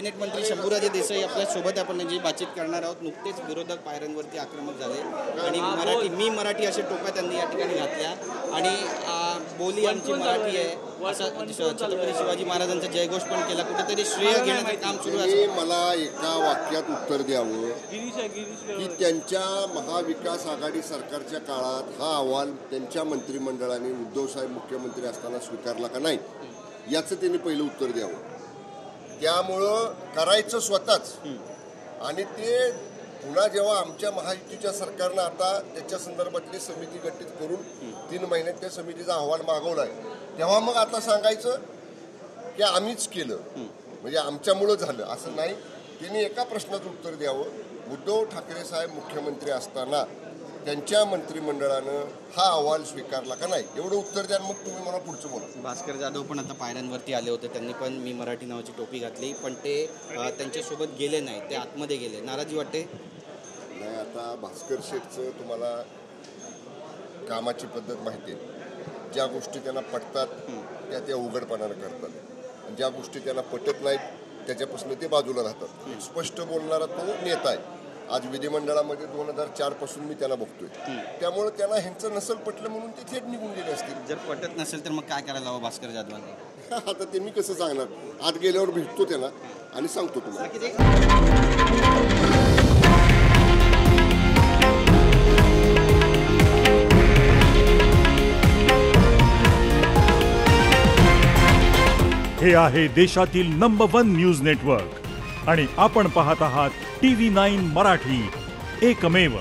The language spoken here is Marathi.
कॅबिनेट मंत्री शंभूराजे देसाई आपल्या सोबत आपण जी बातचीत करणार आहोत. नुकतेच विरोधक पायऱ्यांवरती आक्रमक झाले आणि मी मराठी असे टोप्या त्यांनी या ठिकाणी घातल्या आणि बोली आमची मराठी आहे असं छत्रपती शिवाजी महाराजांचा जयघोष पण केला. कुठेतरी श्रेय घेण्याचं काम सुरू आहे. मला एका वाक्यात उत्तर द्यावं की त्यांच्या महाविकास आघाडी सरकारच्या काळात हा अहवाल त्यांच्या मंत्रिमंडळाने उद्धव साहेब मुख्यमंत्री असताना स्वीकारला का नाही याचं त्यांनी पहिलं उत्तर द्यावं. त्यामुळं करायचं स्वतःच आणि ते पुन्हा जेव्हा आमच्या महायुतीच्या सरकारनं आता त्याच्या संदर्भातली समिती गठीत करून 3 महिन्यात त्या समितीचा अहवाल मागवलाय तेव्हा मग आता सांगायचं की आम्हीच केलं म्हणजे आमच्यामुळं झालं असं नाही. त्यांनी एका प्रश्नाचं उत्तर द्यावं. उद्धव ठाकरे साहेब मुख्यमंत्री असताना त्यांच्या मंत्रिमंडळानं हा अहवाल स्वीकारला का नाही एवढं उत्तर द्या. मग तुम्ही मला पुढचं बोला. भास्कर जाधव पण आता पायऱ्यांवरती आले होते. त्यांनी पण मी मराठी नावाची टोपी घातली पण ते त्यांच्यासोबत गेले नाही. ते आतमध्ये गेले. नाराजी वाटते नाही. आता भास्कर शेठचं तुम्हाला कामाची पद्धत माहिती आहे. ज्या गोष्टी त्यांना पटतात त्या उघडपणानं करतात. ज्या गोष्टी त्यांना पटत नाहीत त्याच्यापासून ते बाजूला राहतात. स्पष्ट बोलणारा तो नेता आहे. आज विधिमंडळामध्ये 2004 पासून मी त्याला बघतोय. त्यामुळे त्यांना ह्यांचं नसल पटलं म्हणून ते थेट निघून गेले असतील. जर पटत नसेल तर मग काय करायला हवं भास्कर जाधवांनी? आता ते मी कसं सांगणार. आत गेल्यावर भेटतो त्यांना आणि सांगतो तुम्हाला. हे आहे देशातील नंबर 1 न्यूज नेटवर्क आणि आपण पाहत आहात TV9 मराठी, एकमेव.